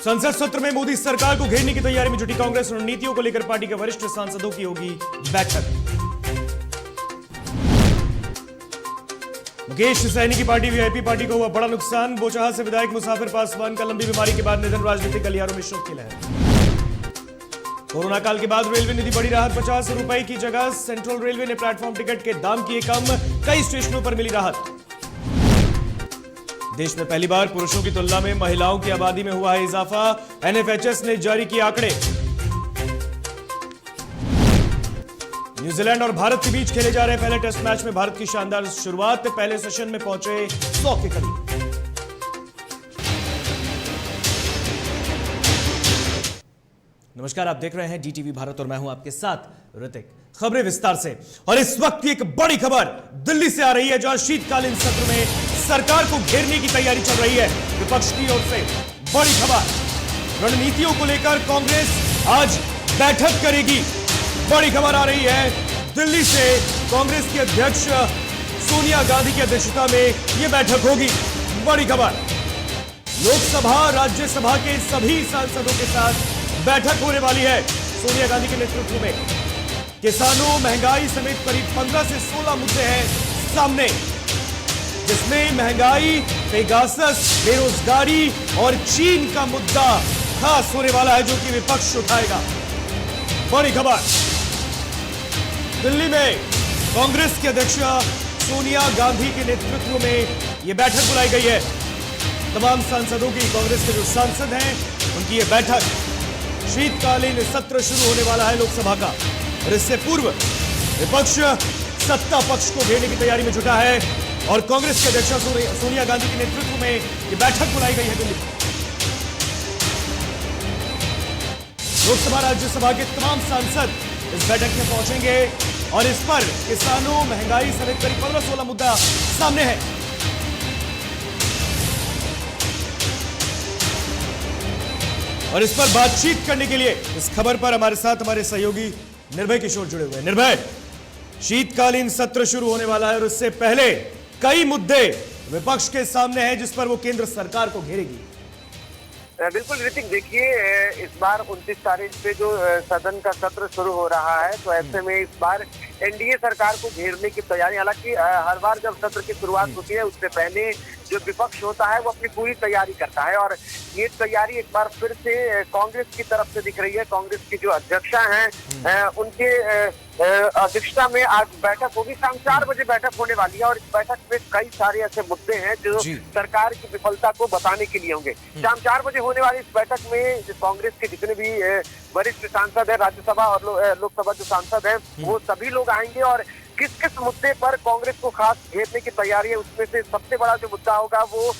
संसद सत्र में मोदी सरकार को घेरने की तैयारी में जुटी कांग्रेस। रणनीतियों को लेकर पार्टी के वरिष्ठ सांसदों की होगी बैठक। मुकेश सहनी की पार्टी वीआईपी पार्टी को हुआ बड़ा नुकसान। बोचहा से विधायक मुसाफिर पासवान का लंबी बीमारी के बाद निधन। राजनीतिक गलियारों में शोक की लहर। कोरोना काल के बाद रेलवे निधि बड़ी राहत। 50 रुपए की जगह सेंट्रल रेलवे ने प्लेटफॉर्म टिकट के दाम किए कम। कई स्टेशनों पर मिली राहत। देश में पहली बार पुरुषों की तुलना में महिलाओं की आबादी में हुआ है इजाफा। एनएफएचएस ने जारी किए आंकड़े। न्यूजीलैंड और भारत के बीच खेले जा रहे पहले टेस्ट मैच में भारत की शानदार शुरुआत। पहले सेशन में पहुंचे 100 के करीब। नमस्कार, आप देख रहे हैं डीटीवी भारत और मैं हूं आपके साथ ऋतिक। खबरें विस्तार से। और इस वक्त की एक बड़ी खबर दिल्ली से आ रही है, जहां शीतकालीन सत्र में सरकार को घेरने की तैयारी चल रही है। विपक्ष की ओर से बड़ी खबर। रणनीतियों को लेकर कांग्रेस आज बैठक करेगी। बड़ी खबर आ रही है दिल्ली से। कांग्रेस की अध्यक्ष सोनिया गांधी की अध्यक्षता में यह बैठक होगी। बड़ी खबर। लोकसभा राज्यसभा के सभी सांसदों के साथ बैठक होने वाली है सोनिया गांधी के नेतृत्व में। किसानों, महंगाई समेत करीब 15 से 16 मुद्दे हैं सामने, जिसमें महंगाई, पेगासस, बेरोजगारी और चीन का मुद्दा खास होने वाला है, जो कि विपक्ष उठाएगा। बड़ी खबर। दिल्ली में कांग्रेस की अध्यक्ष सोनिया गांधी के नेतृत्व में यह बैठक बुलाई गई है। तमाम सांसदों की, कांग्रेस के जो सांसद हैं उनकी यह बैठक। शीतकालीन सत्र शुरू होने वाला है लोकसभा का, और इससे पूर्व विपक्ष सत्ता पक्ष को घेरने की तैयारी में जुटा है। और कांग्रेस के अध्यक्ष सोनिया गांधी के नेतृत्व में यह बैठक बुलाई गई है दिल्ली। लोकसभा राज्यसभा के तमाम सांसद इस बैठक में पहुंचेंगे और इस पर किसानों, महंगाई समेत करीब 15-16 मुद्दा सामने है। और इस पर बातचीत करने के लिए इस खबर पर हमारे साथ हमारे सहयोगी निर्भय किशोर जुड़े हुए हैं। निर्भय, शीतकालीन सत्र शुरू होने वाला है और उससे पहले कई मुद्दे विपक्ष के सामने हैं, जिस पर वो केंद्र सरकार को घेरेगी। बिल्कुल ऋतिक, देखिए इस बार 29 तारीख से जो सदन का सत्र शुरू हो रहा है, तो ऐसे में इस बार एनडीए सरकार को घेरने की तैयारी। हालांकि हर बार जब सत्र की शुरुआत होती है उससे पहले जो विपक्ष होता है वो अपनी पूरी तैयारी करता है, और ये तैयारी एक बार फिर से कांग्रेस की तरफ से दिख रही है। कांग्रेस की जो अध्यक्षा हैं उनके अध्यक्षता में आज बैठक होगी। शाम 4 बजे बैठक होने वाली है, और इस बैठक में कई सारे ऐसे मुद्दे हैं जो सरकार की विफलता को बताने के लिए होंगे। शाम 4 बजे होने वाली इस बैठक में कांग्रेस के जितने भी वरिष्ठ सांसद है, राज्यसभा और लोकसभा जो सांसद हैं, वो सभी लोग आएंगे। और किस किस मुद्दे पर कांग्रेस को खास घेरने की तैयारी है, उसमें से सबसे बड़ा जो मुद्दा होगा वो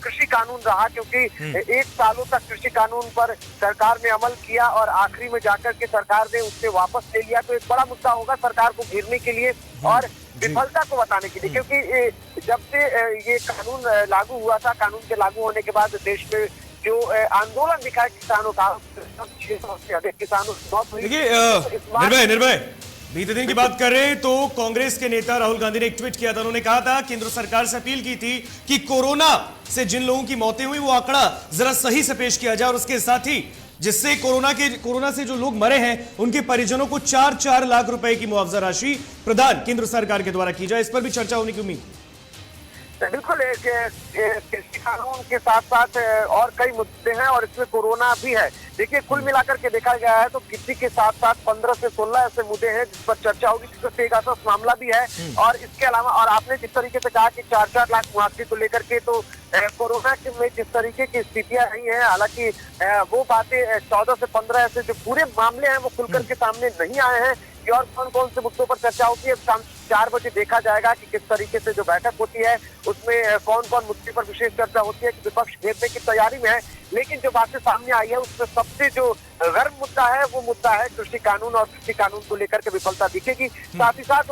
कृषि कानून रहा, क्योंकि 1 सालों तक कृषि कानून पर सरकार ने अमल किया और आखिरी में जाकर के सरकार ने उससे वापस ले लिया। तो एक बड़ा मुद्दा होगा सरकार को घेरने के लिए और विफलता को बताने के लिए, क्योंकि जब से ये कानून लागू हुआ था, कानून के लागू होने के बाद देश में जो आंदोलन दिखा है किसानों का, 600 से अधिक किसानों की मौत हुई। निर्भय, बीते दिन की बात कर रहे हैं तो कांग्रेस के नेता राहुल गांधी ने एक ट्वीट किया था। उन्होंने कहा था, केंद्र सरकार से अपील की थी कि कोरोना से जिन लोगों की मौतें हुई वो आंकड़ा जरा सही से पेश किया जाए, और उसके साथ ही जिससे कोरोना से जो लोग मरे हैं उनके परिजनों को 4-4 लाख रुपए की मुआवजा राशि प्रदान केंद्र सरकार के द्वारा की जाए। इस पर भी चर्चा होने की उम्मीद। बिल्कुल, कृषि कानून के साथ साथ और कई मुद्दे हैं, और इसमें कोरोना भी है। देखिए, कुल मिलाकर के देखा गया है तो कृषि के साथ साथ 15 से 16 ऐसे मुद्दे हैं जिस पर चर्चा होगी, जिसमें पेगासस मामला भी है। और इसके अलावा, और आपने जिस तरीके से कहा कि 4-4 लाख मुआवजे को लेकर के, तो कोरोना में जिस तरीके की स्थितियां रही हैं, हालांकि वो बातें 14 से 15 ऐसे जो पूरे मामले हैं वो खुलकर के सामने नहीं आए हैं कि और कौन कौन से मुद्दों पर चर्चा होती है। शाम 4 बजे देखा जाएगा कि किस तरीके से जो बैठक होती है उसमें कौन कौन मुद्दे पर विशेष चर्चा होती है, कि विपक्ष घेरने की तैयारी में है। लेकिन जो बातें सामने आई है उसमें सबसे जो गर्म मुद्दा है वो मुद्दा है कृषि कानून, और कृषि कानून को लेकर के विफलता दिखेगी। साथ ही साथ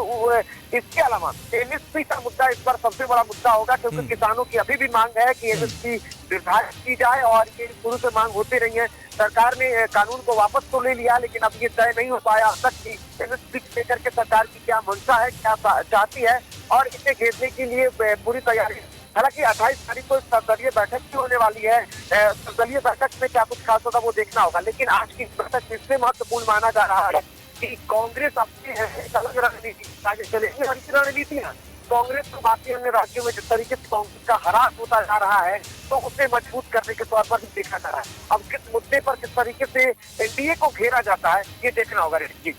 इसके अलावा एमएसपी का मुद्दा इस पर सबसे बड़ा मुद्दा होगा, क्योंकि किसानों की अभी भी मांग है कि एमएसपी निर्धारित की जाए, और ये शुरू से मांग होती रही है। सरकार ने कानून को वापस तो ले लिया, लेकिन अब ये तय नहीं हो पाया अब तक कि एमएसपी लेकर के सरकार की क्या मंशा है, क्या चाहती है, और इसे घेरने के लिए पूरी तैयारी हालांकि 28 तारीख को सर्वदलीय बैठक भी होने वाली है। सर्वदलीय बैठक में क्या कुछ खास होगा वो देखना होगा, लेकिन आज की बैठक इसलिए महत्वपूर्ण माना जा रहा है कि कांग्रेस अपनी है एक अलग रणनीति आगे चलेगी। और इस रणनीति है कांग्रेस को बाकी अन्य राज्यों में जिस तरीके से कांग्रेस का ह्रास होता जा रहा है, तो उसे मजबूत करने के तौर पर भी देखा जा रहा है। अब किस मुद्दे पर किस तरीके से एनडीए को घेरा जाता है, ये देखना होगा। जी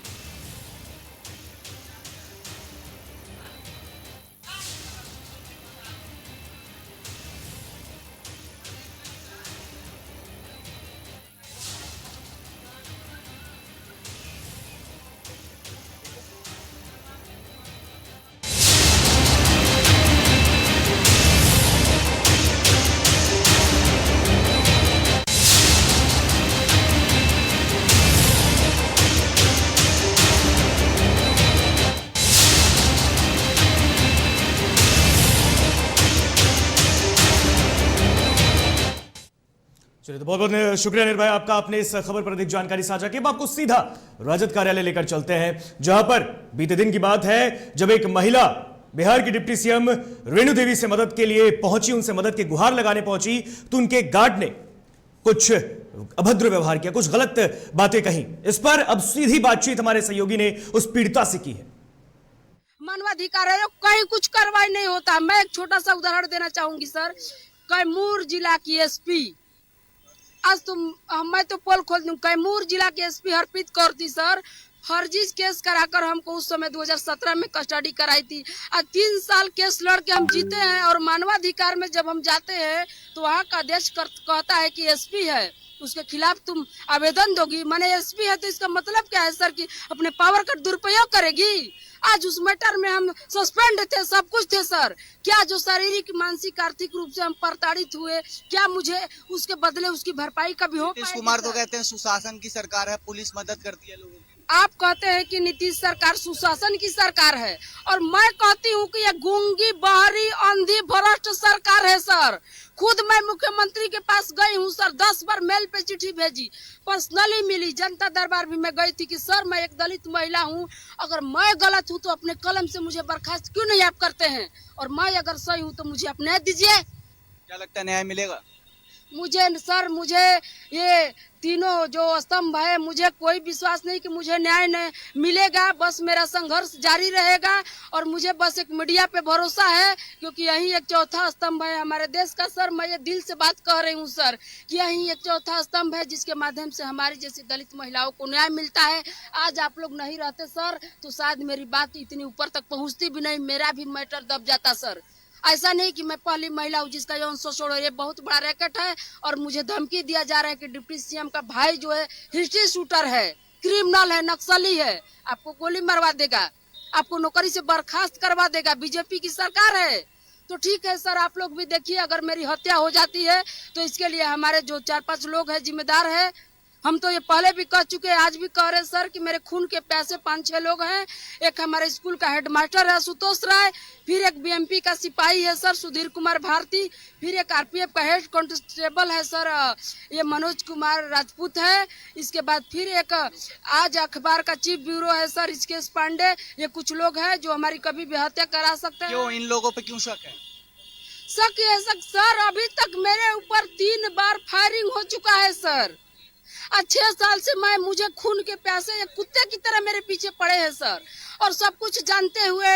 चलिए, तो बहुत बहुत शुक्रिया निर्भय आपका, आपने इस खबर पर अधिक जानकारी साझा की। अब आपको सीधा राजद कार्यालय लेकर चलते हैं, जहां पर बीते दिन की बात है जब एक महिला बिहार की डिप्टी सीएम रेणु देवी से मदद के लिए पहुंची, उनसे मदद की गुहार लगाने पहुंची, तो उनके गार्ड ने कुछ अभद्र व्यवहार किया, कुछ गलत बातें कही। इस पर अब सीधी बातचीत हमारे सहयोगी ने उस पीड़िता से की है। मानवाधिकार है, कहीं कुछ कार्रवाई नहीं होता। मैं एक छोटा सा उदाहरण देना चाहूंगी सर। कैमूर जिला की एसपी, आज मैं तो पोल खोल दूं, कैमूर जिला के एसपी हरप्रीत कौर थी सर, फर्जी केस कराकर हमको उस समय 2017 में कस्टडी कराई थी। आज 3 साल केस लड़ के हम जीते हैं। और मानवाधिकार में जब हम जाते हैं तो वहाँ का अध्यक्ष कहता है कि एसपी है, उसके खिलाफ तुम आवेदन दोगी। माने एसपी है तो इसका मतलब क्या है सर कि अपने पावर का दुरुपयोग करेगी। आज उस मैटर में हम सस्पेंड थे, सब कुछ थे सर। क्या जो शारीरिक मानसिक आर्थिक रूप से हम प्रताड़ित हुए, क्या मुझे उसके बदले उसकी भरपाई कभी हो पाएगी? नीतीश कुमार तो कहते हैं सुशासन की सरकार है, पुलिस मदद करती है लोगों की। आप कहते हैं कि नीतीश सरकार सुशासन की सरकार है, और मैं कहती हूँ कि ये गूंगी बहरी अंधी भ्रष्ट सरकार है सर। खुद मैं मुख्यमंत्री के पास गई हूँ सर, 10 बार मेल पे चिट्ठी भेजी, पर्सनली मिली। जनता दरबार भी मैं गई थी कि सर मैं एक दलित महिला हूँ, अगर मैं गलत हूँ तो अपने कलम से मुझे बर्खास्त क्यों नहीं आप करते हैं, और मैं अगर सही हूँ तो मुझे आप न्याय दीजिए। क्या लगता है न्याय मिलेगा? मुझे ये तीनों जो स्तंभ है, मुझे कोई विश्वास नहीं कि मुझे न्याय मिलेगा। बस मेरा संघर्ष जारी रहेगा, और मुझे बस एक मीडिया पे भरोसा है, क्योंकि यही एक चौथा स्तंभ है हमारे देश का सर। मैं ये दिल से बात कह रही हूँ सर कि यही एक चौथा स्तंभ है जिसके माध्यम से हमारी जैसी दलित महिलाओं को न्याय मिलता है। आज आप लोग नहीं रहते सर तो शायद मेरी बात इतनी ऊपर तक पहुँचती भी नहीं, मेरा भी मैटर दब जाता सर। ऐसा नहीं कि मैं पहली महिला हूँ जिसका यौन शोषण है, ये बहुत बड़ा रैकेट है। और मुझे धमकी दिया जा रहा है कि डिप्टी सीएम का भाई जो है हिस्ट्री शूटर है, क्रिमिनल है, नक्सली है, आपको गोली मरवा देगा, आपको नौकरी से बर्खास्त करवा देगा। बीजेपी की सरकार है। तो ठीक है सर, आप लोग भी देखिए, अगर मेरी हत्या हो जाती है तो इसके लिए हमारे जो 4-5 लोग हैं जिम्मेदार है। हम तो ये पहले भी कह चुके हैं, आज भी कह रहे सर कि मेरे खून के प्यासे 5-6 लोग हैं। एक हमारे स्कूल का हेडमास्टर है आशुतोष राय, फिर एक बीएमपी का सिपाही है सर सुधीर कुमार भारती, फिर एक आरपीएफ का हेड कांस्टेबल है सर ये मनोज कुमार राजपूत है। इसके बाद फिर एक आज अखबार का चीफ ब्यूरो है सर इसकेश पांडे। ये कुछ लोग हैं जो हमारी कभी भी हत्या करा सकते हैं। क्यों इन लोगों पे क्यों शक है? शक है सर, अभी तक मेरे ऊपर 3 बार फायरिंग हो चुका है सर। 6 साल से मुझे खून के प्यासे कुत्ते की तरह मेरे पीछे पड़े हैं सर, और सब कुछ जानते हुए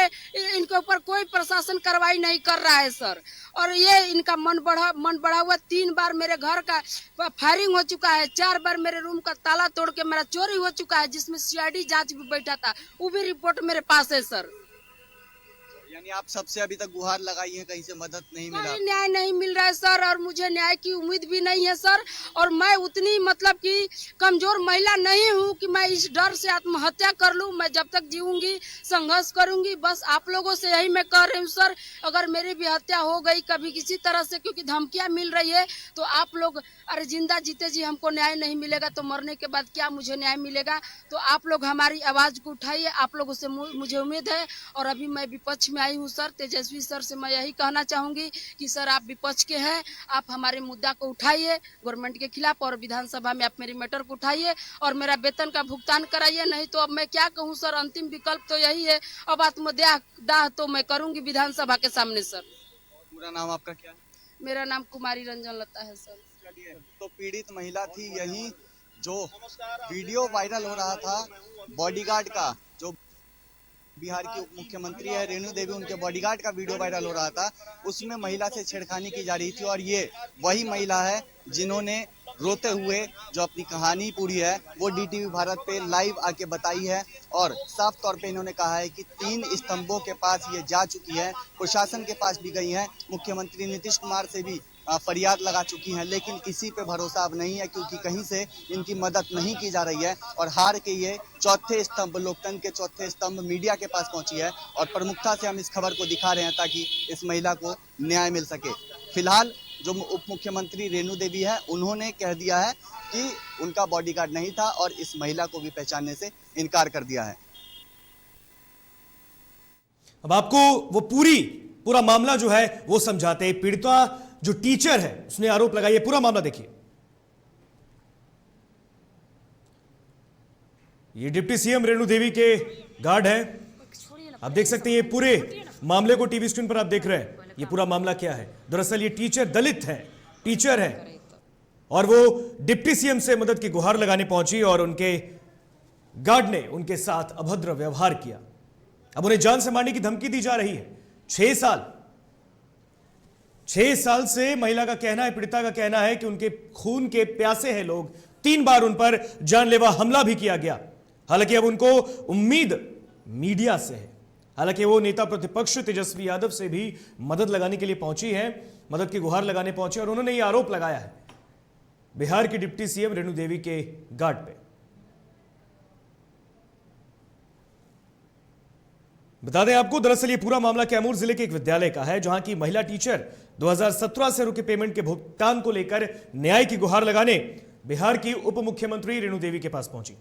इनके ऊपर कोई प्रशासन कार्रवाई नहीं कर रहा है सर। और ये इनका मन बढ़ा हुआ 3 बार मेरे घर का फायरिंग हो चुका है, 4 बार मेरे रूम का ताला तोड़ के मेरा चोरी हो चुका है, जिसमें सीआईडी जांच भी बैठा था, वो भी रिपोर्ट मेरे पास है सर। यानी आप सबसे अभी तक गुहार लगाई है, कहीं से मदद नहीं मिला? कोई न्याय नहीं मिल रहा है सर, और मुझे न्याय की उम्मीद भी नहीं है सर। और मैं उतनी मतलब कि कमजोर महिला नहीं हूँ कि मैं इस डर से आत्महत्या कर लूँ। मैं जब तक जीऊंगी संघर्ष करूंगी। बस आप लोगों से यही मैं कह रही हूँ सर, अगर मेरी भी हत्या हो गई कभी किसी तरह से, क्योंकि धमकियाँ मिल रही है, तो आप लोग अरे जिंदा जीते जी हमको न्याय नहीं मिलेगा तो मरने के बाद क्या मुझे न्याय मिलेगा? तो आप लोग हमारी आवाज को उठाइए, आप लोगों से मुझे उम्मीद है। और अभी मैं विपक्ष में आई हूँ सर, तेजस्वी सर से मैं यही कहना चाहूंगी कि सर आप विपक्ष के हैं, आप हमारे मुद्दा को उठाइए गवर्नमेंट के खिलाफ, और विधानसभा में आप मेरी मैटर को उठाइए और मेरा वेतन का भुगतान कराइए। नहीं तो अब मैं क्या कहूँ सर, अंतिम विकल्प तो यही है, अब आत्मदाह तो मैं करूंगी विधानसभा के सामने सर। पूरा नाम आपका क्या है? मेरा नाम कुमारी रंजन लता है सर। तो पीड़ित महिला थी यही, जो वीडियो वायरल हो रहा था बॉडीगार्ड का, जो बिहार की उप मुख्यमंत्री है रेणु देवी, उनके बॉडीगार्ड का वीडियो वायरल हो रहा था। उसमें महिला से छेड़खानी की जा रही थी और ये वही महिला है जिन्होंने रोते हुए जो अपनी कहानी पूरी है वो डीटीवी भारत पे लाइव आके बताई है और साफ तौर पे इन्होंने कहा है कि 3 स्तंभों के पास ये जा चुकी है, प्रशासन के पास भी गई हैं, मुख्यमंत्री नीतीश कुमार से भी फरियाद लगा चुकी हैं, लेकिन किसी पे भरोसा अब नहीं है क्योंकि कहीं से इनकी मदद नहीं की जा रही है और हार के ये चौथे स्तंभ, लोकतंत्र के चौथे स्तंभ मीडिया के पास पहुंची है और प्रमुखता से हम इस खबर को दिखा रहे हैं ताकि इस महिला को न्याय मिल सके। फिलहाल जो उप मुख्यमंत्री रेणु देवी है उन्होंने कह दिया है कि उनका बॉडीगार्ड नहीं था और इस महिला को भी पहचानने से इनकार कर दिया है। अब आपको वो पूरा मामला जो है वो समझाते हैं। पीड़िता जो टीचर है उसने आरोप लगाया, पूरा मामला देखिए। ये डिप्टी सीएम रेणु देवी के गार्ड है, आप देख सकते हैं। ये पूरे मामले को टीवी स्क्रीन पर आप देख रहे हैं। ये पूरा मामला क्या है? दरअसल ये टीचर दलित है, टीचर है और वो डिप्टी सीएम से मदद की गुहार लगाने पहुंची और उनके गार्ड ने उनके साथ अभद्र व्यवहार किया। अब उन्हें जान से मारने की धमकी दी जा रही है। 6 साल से महिला का कहना है, पीड़िता का कहना है कि उनके खून के प्यासे हैं लोग। 3 बार उन पर जानलेवा हमला भी किया गया। हालांकि अब उनको उम्मीद मीडिया से है। हालांकि वो नेता प्रतिपक्ष तेजस्वी यादव से भी मदद लगाने के लिए पहुंची है, मदद की गुहार लगाने पहुंची और उन्होंने ये आरोप लगाया है बिहार की डिप्टी सीएम रेणु देवी के गार्ड पे। बता दें आपको, दरअसल ये पूरा मामला कैमूर जिले के एक विद्यालय का है जहां की महिला टीचर 2017 से रुके पेमेंट के भुगतान को लेकर न्याय की गुहार लगाने बिहार की उप मुख्यमंत्री रेणु देवी के पास पहुंची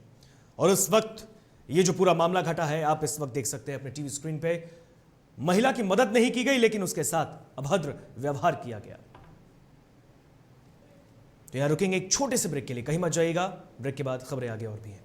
और उस वक्त ये जो पूरा मामला घटा है आप इस वक्त देख सकते हैं अपने टीवी स्क्रीन पे। महिला की मदद नहीं की गई लेकिन उसके साथ अभद्र व्यवहार किया गया। तो यहां रुकेंगे एक छोटे से ब्रेक के लिए, कहीं मत जाइएगा। ब्रेक के बाद खबरें आगे और भी हैं।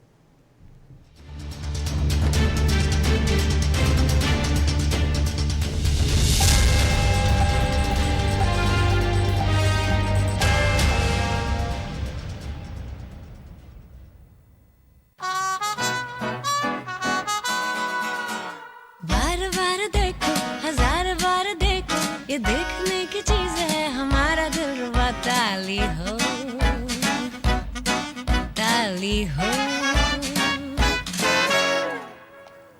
ये देखने की चीज है, हमारा दिल रुबा ताली हो, ताली हो।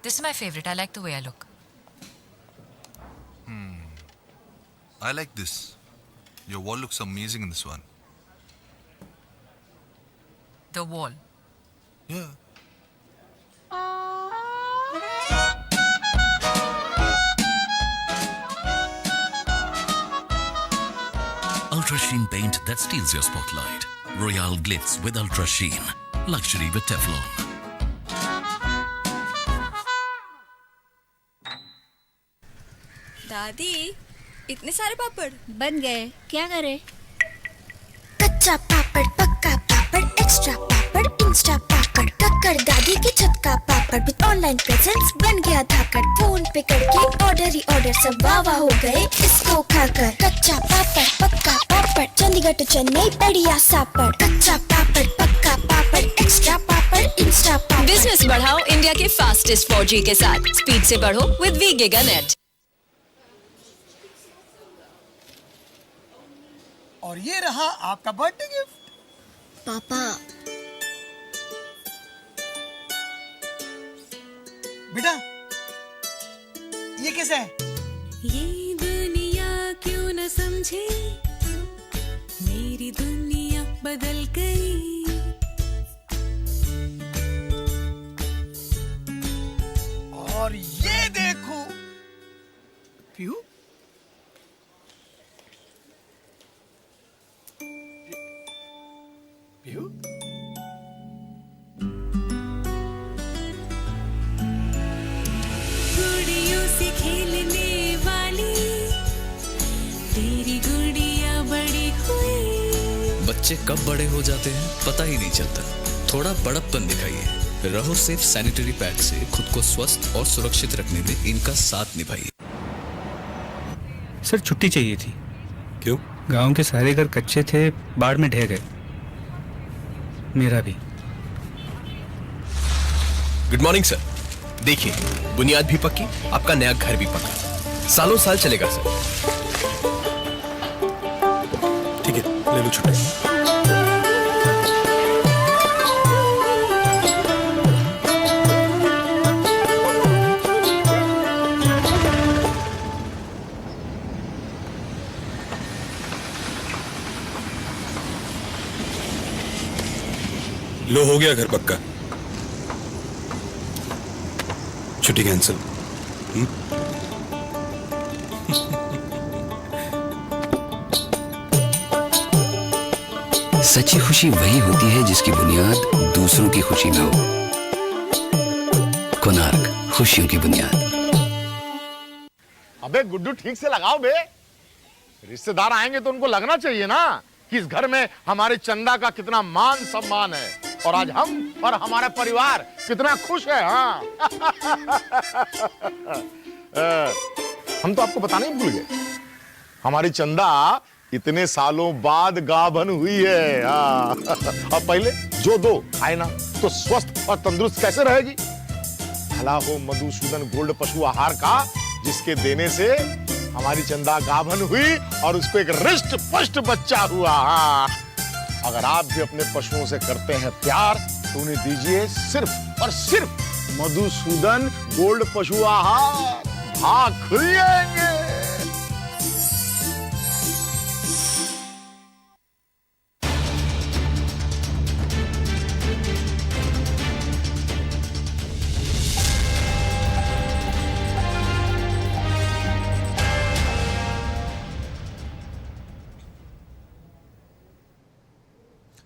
This is my favorite. I like the way I look. I like this. Your wall looks amazing in this one. The wall. Yeah. Ultra Sheen paint that steals your spotlight. Royale glitz with Ultra Sheen. Luxury with Teflon. दादी, इतने सारे पापड़ बन गए, क्या करे? कच्चा पापड़, पक्का पापड़, extra पापड़, Insta पापड़, कक्कर दादी की छत का पापड़ विद ऑनलाइन प्रेजेंस बन गया धाकड़। फोन पे करके ऑर्डर ही ऑर्डर, सब वाह वाह हो गए इसको खाकर। कच्चा पापड़, पक्का पापड़, चंडीगढ़ to चेन्नई बढ़िया सापड़। कच्चा पापड़, पक्का पापड़, एक्स्ट्रा पापड़, इंस्टा पापड़। बिजनेस बढ़ाओ इंडिया के फास्टेस्ट 4G के साथ। स्पीड से बढ़ो विद वी गिगा नेट। और ये रहा आपका बर्थडे गिफ्ट। पापा, बेटा ये कैसा है? ये दुनिया क्यों न समझे, मेरी दुनिया बदल गई। और ये देखो पीहू, पीहू गुड़ियों से खेलने वाली तेरी गुड़िया बड़ी हुई। बच्चे कब बड़े हो जाते हैं पता ही नहीं चलता। थोड़ा बड़प्पन दिखाइए। रहो सेफ सैनिटरी पैड से खुद को स्वस्थ और सुरक्षित रखने में इनका साथ निभाइए। सर छुट्टी चाहिए थी। क्यों? गांव के सारे घर कच्चे थे, बाढ़ में ढह गए, मेरा भी। Good morning sir. देखिए, बुनियाद भी पक्की, आपका नया घर भी पक्का, सालों साल चलेगा सर। ठीक है, ले लो छुट्टी। लो, हो गया घर पक्का, छुट्टी कैंसिल। सच्ची खुशी वही होती है जिसकी बुनियाद दूसरों की खुशी में हो। कोणार्क, खुशियों की बुनियाद। अबे गुड्डू, ठीक से लगाओ बे, रिश्तेदार आएंगे तो उनको लगना चाहिए ना कि इस घर में हमारे चंदा का कितना मान सम्मान है, और आज हम और हमारा परिवार कितना खुश है। हाँ हम तो आपको बताना ही भूल गए, हमारी चंदा इतने सालों बाद गाभन हुई है। हाँ अब पहले जो दो खाए ना तो स्वस्थ और तंदुरुस्त कैसे रहेगी। भला हो मधुसूदन गोल्ड पशु आहार का, जिसके देने से हमारी चंदा गाभन हुई और उसको एक रिष्ट पुष्ट बच्चा हुआ। हाँ, अगर आप भी अपने पशुओं से करते हैं प्यार तो उन्हें दीजिए सिर्फ और सिर्फ मधुसूदन गोल्ड पशु आहार, भाग खुल जाएंगे।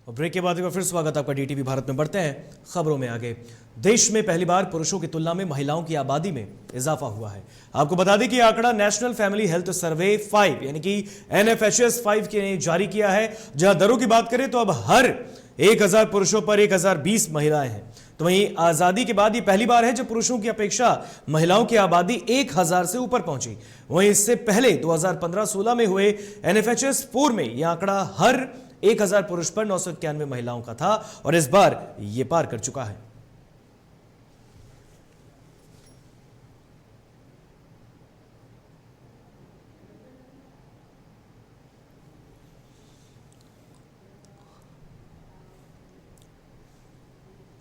ब्रेक के बाद एक बार फिर स्वागत आपका डीटीवी भारत में। बढ़ते हैं खबरों में आगे। देश में पहली बार पुरुषों की तुलना में महिलाओं की आबादी में इजाफा हुआ है। आपको बता दें कि आंकड़ा नेशनल फैमिली हेल्थ सर्वे 5 यानी कि NFHS 5 के जारी किया है, जहां दरों की बात करें तो अब हर 1000 पुरुषों पर 1020 महिलाएं हैं। तो वहीं आजादी के बाद ये पहली बार है जब पुरुषों की अपेक्षा महिलाओं की आबादी 1000 से ऊपर पहुंची। वहीं इससे पहले 2015-16 में हुए NFHS 4 में यह आंकड़ा हर 1000 पुरुष पर 991 महिलाओं का था और इस बार यह पार कर चुका है।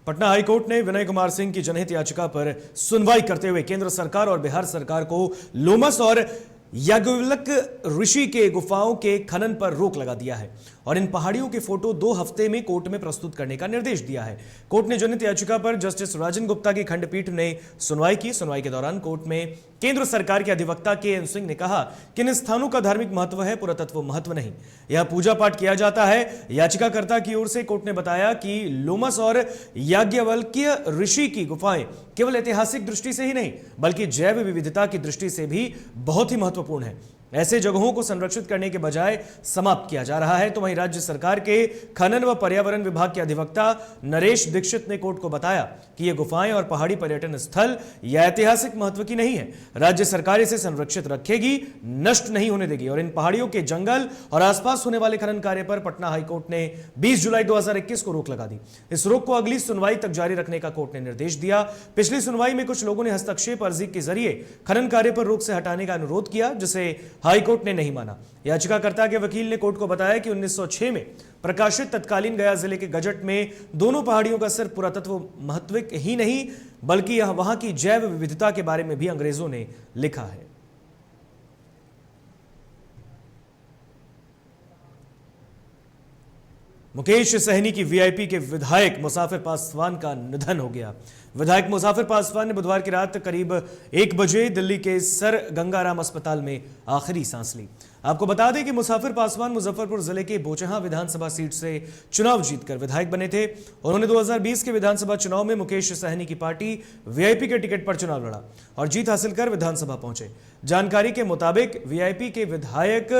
पटना हाईकोर्ट ने विनय कुमार सिंह की जनहित याचिका पर सुनवाई करते हुए केंद्र सरकार और बिहार सरकार को लोमस और याज्ञवल्क ऋषि के गुफाओं के खनन पर रोक लगा दिया है और इन पहाड़ियों के फोटो 2 हफ्ते में कोर्ट में प्रस्तुत करने का निर्देश दिया है। कोर्ट ने जनहित याचिका पर जस्टिस राजन गुप्ता की खंडपीठ ने सुनवाई की। सुनवाई के दौरान कोर्ट में केंद्र सरकार के अधिवक्ता KN सिंह ने कहा कि इन स्थानों का धार्मिक महत्व है, पुरातत्व महत्व नहीं। यह पूजा पाठ किया जाता है। याचिकाकर्ता की ओर से कोर्ट ने बताया कि लोमस और याज्ञवल्क्य ऋषि की गुफाएं केवल ऐतिहासिक दृष्टि से ही नहीं बल्कि जैव विविधता की दृष्टि से भी बहुत ही महत्वपूर्ण है। ऐसे जगहों को संरक्षित करने के बजाय समाप्त किया जा रहा है। तो वहीं राज्य सरकार के खनन व पर्यावरण विभाग के अधिवक्ता नरेश दीक्षित ने कोर्ट को बताया कि ये गुफाएं और पहाड़ी पर्यटन स्थल या ऐतिहासिक महत्व की नहीं है। राज्य सरकार इसे संरक्षित रखेगी, नष्ट नहीं होने देगी। और इन पहाड़ियों के जंगल और आसपास होने वाले खनन कार्य पर पटना हाईकोर्ट ने 20 जुलाई 2021 को रोक लगा दी। इस रोक को अगली सुनवाई तक जारी रखने का कोर्ट ने निर्देश दिया। पिछली सुनवाई में कुछ लोगों ने हस्तक्षेप अर्जी के जरिए खनन कार्य पर रोक से हटाने का अनुरोध किया, जिसे हाईकोर्ट ने नहीं माना। याचिकाकर्ता के वकील ने कोर्ट को बताया कि 1906 में प्रकाशित तत्कालीन गया जिले के गजट में दोनों पहाड़ियों का सिर्फ पुरातत्व महत्व ही नहीं बल्कि यह वहां की जैव विविधता के बारे में भी अंग्रेजों ने लिखा है। मुकेश सहनी की वीआईपी के विधायक मुसाफिर पासवान का निधन हो गया। विधायक मुसाफिर पासवान ने बुधवार की रात करीब 1 बजे दिल्ली के सर गंगाराम अस्पताल में आखिरी सांस ली। आपको बता दें कि मुसाफिर पासवान मुजफ्फरपुर जिले के बोचहां विधानसभा सीट से चुनाव जीतकर विधायक बने थे। उन्होंने 2020 के विधानसभा चुनाव में मुकेश सहनी की पार्टी वीआईपी के टिकट पर चुनाव लड़ा और जीत हासिल कर विधानसभा पहुंचे। जानकारी के मुताबिक वीआईपी के विधायक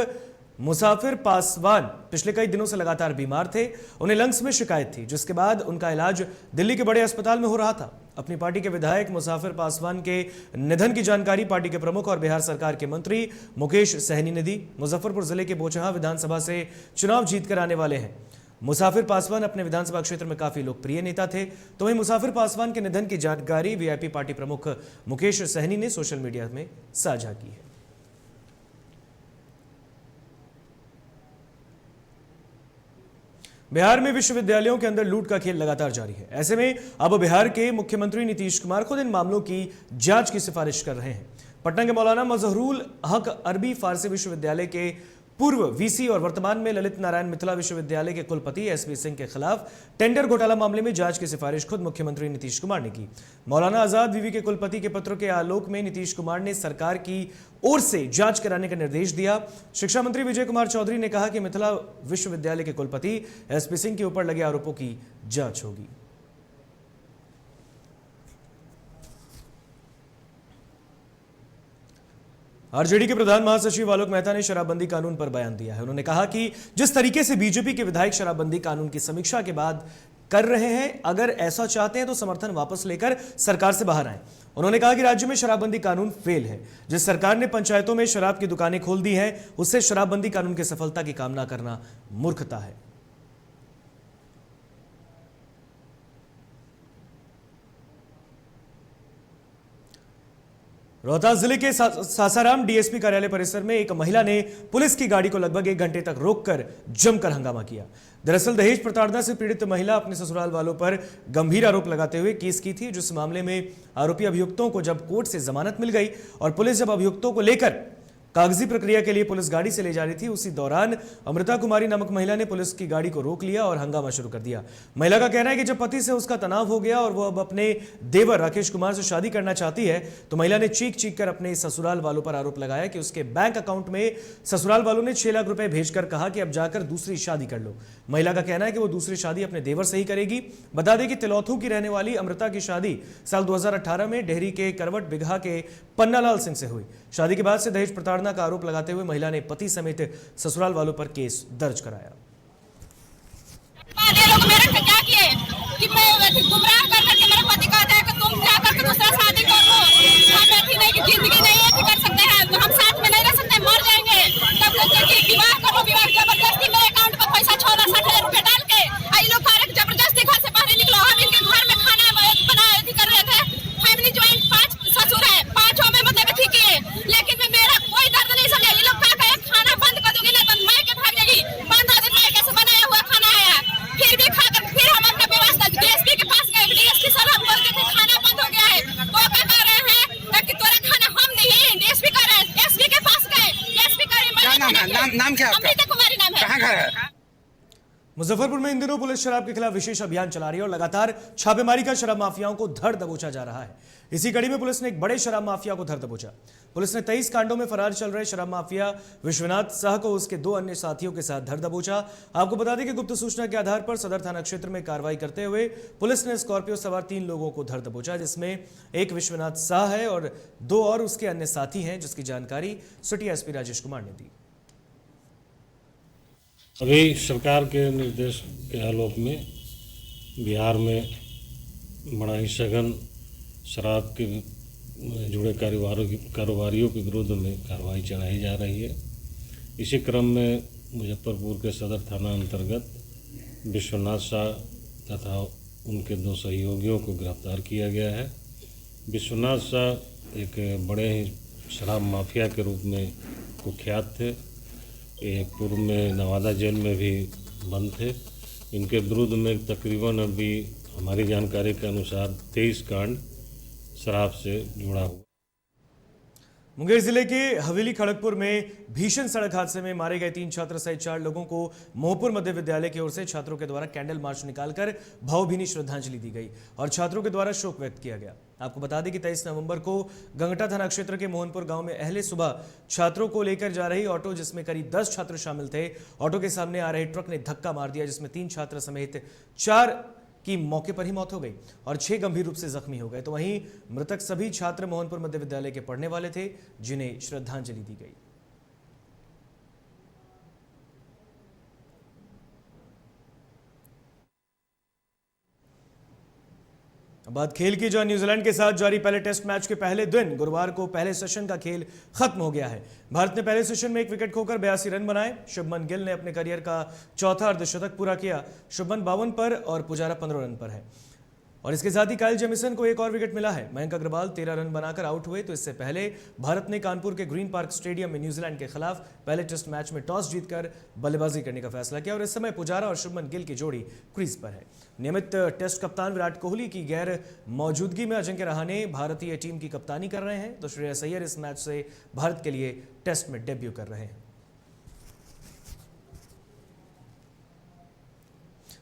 मुसाफिर पासवान पिछले कई दिनों से लगातार बीमार थे। उन्हें लंग्स में शिकायत थी, जिसके बाद उनका इलाज दिल्ली के बड़े अस्पताल में हो रहा था। अपनी पार्टी के विधायक मुसाफिर पासवान के निधन की जानकारी पार्टी के प्रमुख और बिहार सरकार के मंत्री मुकेश सहनी ने दी। मुजफ्फरपुर जिले के बोचहा विधानसभा से चुनाव जीतकर आने वाले हैं। मुसाफिर पासवान अपने विधानसभा क्षेत्र में काफी लोकप्रिय नेता थे। तो वहीं मुसाफिर पासवान के निधन की जानकारी वीआईपी पार्टी प्रमुख मुकेश सहनी ने सोशल मीडिया में साझा की है। बिहार में विश्वविद्यालयों के अंदर लूट का खेल लगातार जारी है। ऐसे में अब बिहार के मुख्यमंत्री नीतीश कुमार खुद इन मामलों की जांच की सिफारिश कर रहे हैं। पटना के मौलाना मजहरुल हक अरबी फारसी विश्वविद्यालय के पूर्व वीसी और वर्तमान में ललित नारायण मिथिला विश्वविद्यालय के कुलपति एसपी सिंह के खिलाफ टेंडर घोटाला मामले में जांच की सिफारिश खुद मुख्यमंत्री नीतीश कुमार ने की। मौलाना आजाद विवि के कुलपति के पत्र के आलोक में नीतीश कुमार ने सरकार की ओर से जांच कराने का निर्देश दिया। शिक्षा मंत्री विजय कुमार चौधरी ने कहा कि मिथिला विश्वविद्यालय के कुलपति एसपी सिंह के ऊपर लगे आरोपों की जांच होगी। आरजेडी के प्रधान महासचिव आलोक मेहता ने शराबबंदी कानून पर बयान दिया है। उन्होंने कहा कि जिस तरीके से बीजेपी के विधायक शराबबंदी कानून की समीक्षा के बाद कर रहे हैं, अगर ऐसा चाहते हैं तो समर्थन वापस लेकर सरकार से बाहर आए। उन्होंने कहा कि राज्य में शराबबंदी कानून फेल है। जिस सरकार ने पंचायतों में शराब की दुकानें खोल दी हैं, उससे शराबबंदी कानून की सफलता की कामना करना मूर्खता है। रोहतास जिले के सासाराम डीएसपी कार्यालय परिसर में एक महिला ने पुलिस की गाड़ी को लगभग 1 घंटे तक रोककर जमकर हंगामा किया। दरअसल दहेज प्रताड़ना से पीड़ित महिला अपने ससुराल वालों पर गंभीर आरोप लगाते हुए केस की थी। जिस मामले में आरोपी अभियुक्तों को जब कोर्ट से जमानत मिल गई और पुलिस जब अभियुक्तों को लेकर कागजी प्रक्रिया के लिए पुलिस गाड़ी से ले जा रही थी, उसी दौरान अमृता कुमारी नामक महिला ने पुलिस की गाड़ी को रोक लिया और हंगामा शुरू कर दिया। महिला का कहना है कि जब पति से उसका तनाव हो गया और वो अब अपने देवर राकेश कुमार से शादी करना चाहती है, तो महिला ने चीख कर अपने ससुराल वालों पर आरोप लगाया कि उसके बैंक अकाउंट में ससुराल वालों ने 6 लाख रुपए भेजकर कहा कि अब जाकर दूसरी शादी कर लो। महिला का कहना है कि वो दूसरी शादी अपने देवर से ही करेगी। बता दें कि तिलौथू की रहने वाली अमृता की शादी साल 2018 में डेहरी के करवट बिघा के पन्नालाल सिंह से हुई। शादी के बाद से दहेज प्रताड़ना का आरोप लगाते हुए महिला ने पति समेत ससुराल वालों पर केस दर्ज कराया। लोग मेरे से क्या किए कि मैं गुमराह कर करके मेरे पति कहते हैं कि तुम क्या करके दूसरा शादी कर लो। हम ऐसी नहीं कि जिंदगी नहीं ऐसी कर सकते हैं, तो हम साथ में नहीं रह सकते, मर जाएंगे। तब लोग कि विवाह करो, विवाह जबरदस्ती मेरे अकाउंट पर पैसा 60,000 रुपए डाल के आई लोग कह रहे जबरदस्ती घर से बाहर निकलो। हम इनके घर में खाना बनाए कर रहे थे। फैमिली ज्वाइंट 5 ससुर है, 5 में मतलब ठीक है, लेकिन मेरा कोई दर्द नहीं समझा। ये लोग क्या कहे खाना बंद कर दोगे, नहीं बंद मैं के भाग जाएगी। 15 दिन में कैसे बनाया हुआ खाना आया, फिर भी खाकर फिर हम अपना व्यवस्था डीएसपी के पास गए। डीएसपी सर हम बोलते थे खाना बंद हो गया है, तो क्या कह रहे हैं कि तोरा खाना हम नहीं, डीएसपी कह रहे हैं। एसपी के पास गए, डीएसपी कह रहे हैं नाम क्या आपका? अमृता कुमारी नाम है। कहां घर है? मुजफ्फरपुर में इन दिनों पुलिस शराब के खिलाफ विशेष अभियान चला रही है और लगातार छापेमारी का शराब माफियाओं को धर दबोचा जा रहा है। इसी कड़ी में पुलिस ने एक बड़े शराब माफिया को धर दबोचा। पुलिस ने 23 कांडों में फरार चल रहे शराब माफिया विश्वनाथ शाह को उसके 2 अन्य साथियों के साथ धर दबोचा। आपको बता दें कि गुप्त सूचना के आधार पर सदर थाना क्षेत्र में कार्रवाई करते हुए पुलिस ने स्कॉर्पियो सवार 3 लोगों को धर दबोचा, जिसमें एक विश्वनाथ शाह है और 2 और उसके अन्य साथी हैं, जिसकी जानकारी सिटी एसपी राजेश कुमार ने दी। अभी सरकार के निर्देश के आलोक में बिहार में बड़ा ही सघन शराब के जुड़े कारोबारियों के विरुद्ध में कार्रवाई चलाई जा रही है। इसी क्रम में मुजफ्फरपुर के सदर थाना अंतर्गत विश्वनाथ शाह तथा उनके 2 सहयोगियों को गिरफ्तार किया गया है। विश्वनाथ शाह एक बड़े ही शराब माफिया के रूप में कुख्यात थे। ये पूर्व में नवादा जेल में भी बंद थे। इनके विरुद्ध में तकरीबन अभी हमारी जानकारी के अनुसार 23 कांड शराब से जुड़ा हुआ। मुंगेर जिले के हवेली खड़गपुर में भीषण सड़क हादसे में मारे गए 3 छात्र सहित 4 लोगों को मोहपुर मध्य विद्यालय की ओर से छात्रों के द्वारा कैंडल मार्च निकालकर भावभीनी श्रद्धांजलि दी गई और छात्रों के द्वारा शोक व्यक्त किया गया। आपको बता दें कि 23 नवंबर को गंगटा थाना क्षेत्र के मोहनपुर गांव में अहले सुबह छात्रों को लेकर जा रही ऑटो, जिसमें करीब 10 छात्र शामिल थे, ऑटो के सामने आ रहे ट्रक ने धक्का मार दिया, जिसमें 3 छात्र समेत 4 की मौके पर ही मौत हो गई और 6 गंभीर रूप से जख्मी हो गए। तो वहीं मृतक सभी छात्र मोहनपुर मध्य विद्यालय के पढ़ने वाले थे, जिन्हें श्रद्धांजलि दी गई। अब बात खेल की, जो न्यूजीलैंड के साथ जारी पहले टेस्ट मैच के पहले दिन गुरुवार को पहले सेशन का खेल खत्म हो गया है। भारत ने पहले सेशन में 1 विकेट खोकर 82 रन बनाए। शुभमन गिल ने अपने करियर का चौथा अर्धशतक पूरा किया। शुभमन 52 पर और पुजारा 15 रन पर है और इसके साथ ही काइल जेमिसन को एक और विकेट मिला है। मयंक अग्रवाल 13 रन बनाकर आउट हुए। तो इससे पहले भारत ने कानपुर के ग्रीन पार्क स्टेडियम में न्यूजीलैंड के खिलाफ पहले टेस्ट मैच में टॉस जीतकर बल्लेबाजी करने का फैसला किया और इस समय पुजारा और शुभमन गिल की जोड़ी क्रीज पर है। नियमित टेस्ट कप्तान विराट कोहली की गैर मौजूदगी में अजिंक्य रहाणे भारतीय टीम की कप्तानी कर रहे हैं। तो श्रेयस अय्यर इस मैच से भारत के लिए टेस्ट में डेब्यू कर रहे हैं।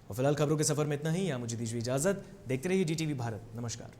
और फिलहाल खबरों के सफर में इतना ही। यहाँ मुझे दीजिए इजाजत। देखते रहिए DTV भारत। नमस्कार।